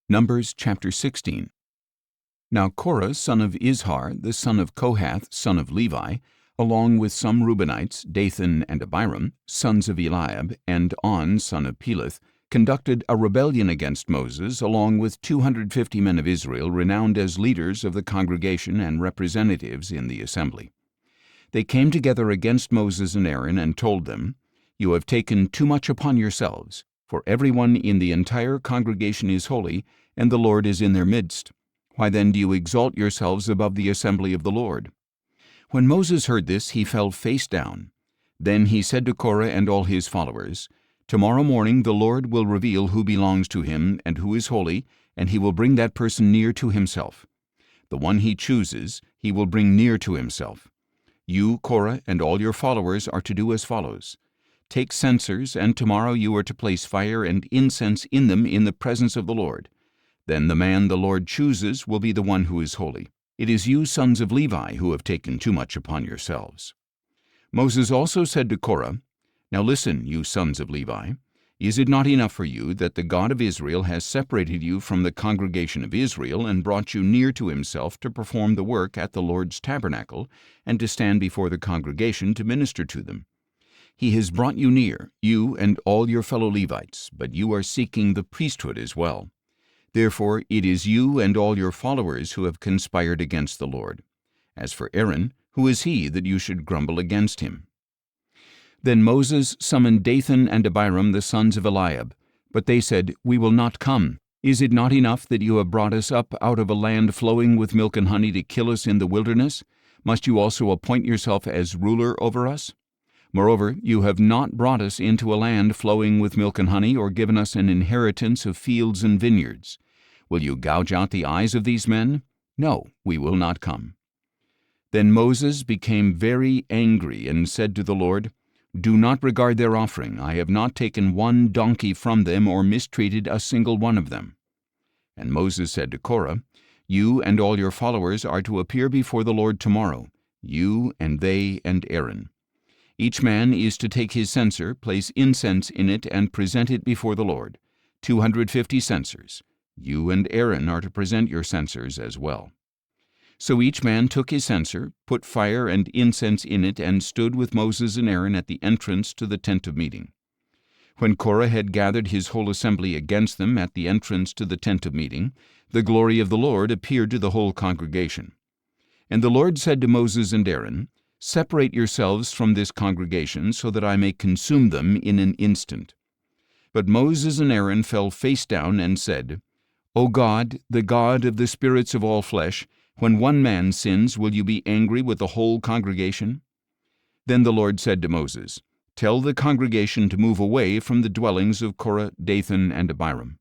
Numbers chapter 16. Now Korah son of Izhar, the son of Kohath, son of Levi, along with some Reubenites, Dathan and Abiram, sons of Eliab, and On, son of Peleth, conducted a rebellion against Moses, along with 250 men of Israel renowned as leaders of the congregation and representatives in the assembly. They came together against Moses and Aaron and told them, "You have taken too much upon yourselves, for everyone in the entire congregation is holy, and the Lord is in their midst. Why then do you exalt yourselves above the assembly of the Lord?" When Moses heard this, he fell face down. Then he said to Korah and all his followers, "Tomorrow morning the Lord will reveal who belongs to him and who is holy, and he will bring that person near to himself. The one he chooses, he will bring near to himself. You, Korah, and all your followers are to do as follows. Take censers, and tomorrow you are to place fire and incense in them in the presence of the Lord. Then the man the Lord chooses will be the one who is holy. It is you, sons of Levi, who have taken too much upon yourselves." Moses also said to Korah, "Now listen, you sons of Levi. Is it not enough for you that the God of Israel has separated you from the congregation of Israel and brought you near to himself to perform the work at the Lord's tabernacle and to stand before the congregation to minister to them? He has brought you near, you and all your fellow Levites, but you are seeking the priesthood as well. Therefore it is you and all your followers who have conspired against the Lord. As for Aaron, who is he that you should grumble against him?" Then Moses summoned Dathan and Abiram, the sons of Eliab. But they said, "We will not come. Is it not enough that you have brought us up out of a land flowing with milk and honey to kill us in the wilderness? Must you also appoint yourself as ruler over us? Moreover, you have not brought us into a land flowing with milk and honey, or given us an inheritance of fields and vineyards. Will you gouge out the eyes of these men? No, we will not come." Then Moses became very angry and said to the Lord, "Do not regard their offering. I have not taken one donkey from them or mistreated a single one of them." And Moses said to Korah, "You and all your followers are to appear before the Lord tomorrow, you and they and Aaron. Each man is to take his censer, place incense in it, and present it before the Lord, 250 censers. You and Aaron are to present your censers as well." So each man took his censer, put fire and incense in it, and stood with Moses and Aaron at the entrance to the tent of meeting. When Korah had gathered his whole assembly against them at the entrance to the tent of meeting, the glory of the Lord appeared to the whole congregation. And the Lord said to Moses and Aaron, "Separate yourselves from this congregation, so that I may consume them in an instant." But Moses and Aaron fell face down and said, "O God, the God of the spirits of all flesh, when one man sins, will you be angry with the whole congregation?" Then the Lord said to Moses, "Tell the congregation to move away from the dwellings of Korah, Dathan, and Abiram."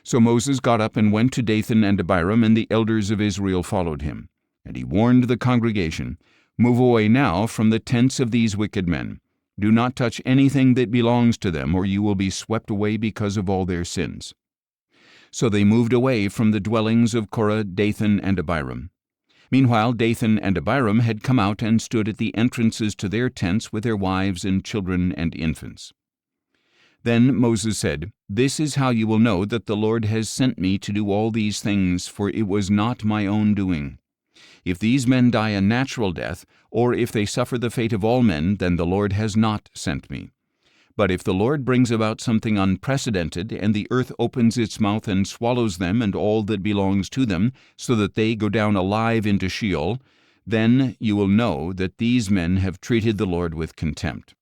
So Moses got up and went to Dathan and Abiram, and the elders of Israel followed him. And he warned the congregation, "Move away now from the tents of these wicked men. Do not touch anything that belongs to them, or you will be swept away because of all their sins." So they moved away from the dwellings of Korah, Dathan, and Abiram. Meanwhile Dathan and Abiram had come out and stood at the entrances to their tents with their wives and children and infants. Then Moses said, "This is how you will know that the Lord has sent me to do all these things, for it was not my own doing. If these men die a natural death, or if they suffer the fate of all men, then the Lord has not sent me. But if the Lord brings about something unprecedented, and the earth opens its mouth and swallows them and all that belongs to them, so that they go down alive into Sheol, then you will know that these men have treated the Lord with contempt."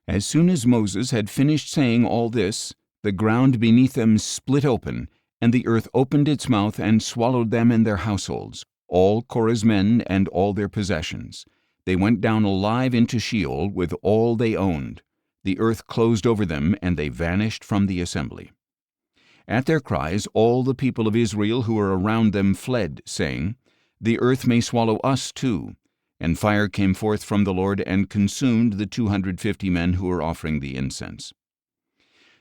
As soon as Moses had finished saying all this, the ground beneath them split open, and the earth opened its mouth and swallowed them and their households, all Korah's men and all their possessions. They went down alive into Sheol with all they owned. The earth closed over them, and they vanished from the assembly. At their cries, all the people of Israel who were around them fled, saying, "The earth may swallow us too." And fire came forth from the Lord and consumed the 250 men who were offering the incense.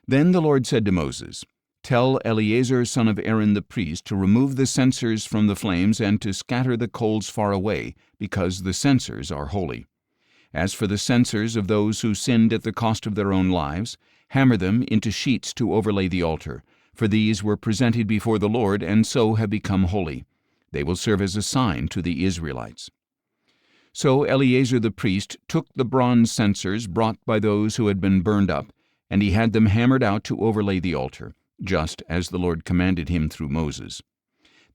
Then the Lord said to Moses, "Tell Eleazar son of Aaron the priest to remove the censers from the flames and to scatter the coals far away, because the censers are holy. As for the censers of those who sinned at the cost of their own lives, hammer them into sheets to overlay the altar, for these were presented before the Lord and so have become holy. They will serve as a sign to the Israelites." So Eleazar the priest took the bronze censers brought by those who had been burned up, and he had them hammered out to overlay the altar, just as the Lord commanded him through Moses.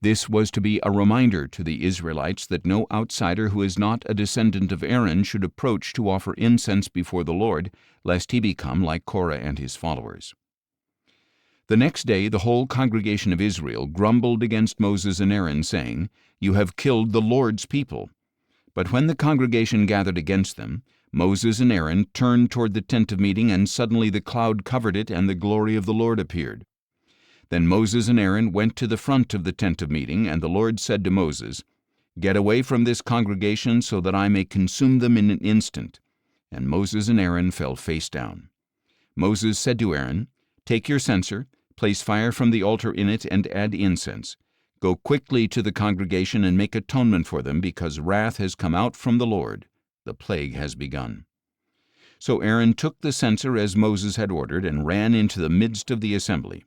This was to be a reminder to the Israelites that no outsider who is not a descendant of Aaron should approach to offer incense before the Lord, lest he become like Korah and his followers. The next day the whole congregation of Israel grumbled against Moses and Aaron, saying, "You have killed the Lord's people." But when the congregation gathered against them, Moses and Aaron turned toward the tent of meeting, and suddenly the cloud covered it, and the glory of the Lord appeared. Then Moses and Aaron went to the front of the tent of meeting, and the Lord said to Moses, "Get away from this congregation, so that I may consume them in an instant." And Moses and Aaron fell face down. Moses said to Aaron, "Take your censer, place fire from the altar in it, and add incense. Go quickly to the congregation and make atonement for them, because wrath has come out from the Lord. The plague has begun." So Aaron took the censer as Moses had ordered, and ran into the midst of the assembly.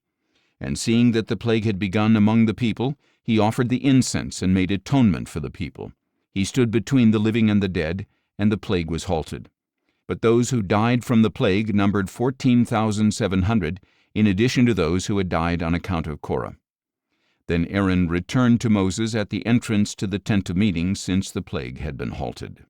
And seeing that the plague had begun among the people, he offered the incense and made atonement for the people. He stood between the living and the dead, and the plague was halted. But those who died from the plague numbered 14,700, in addition to those who had died on account of Korah. Then Aaron returned to Moses at the entrance to the tent of meeting, since the plague had been halted.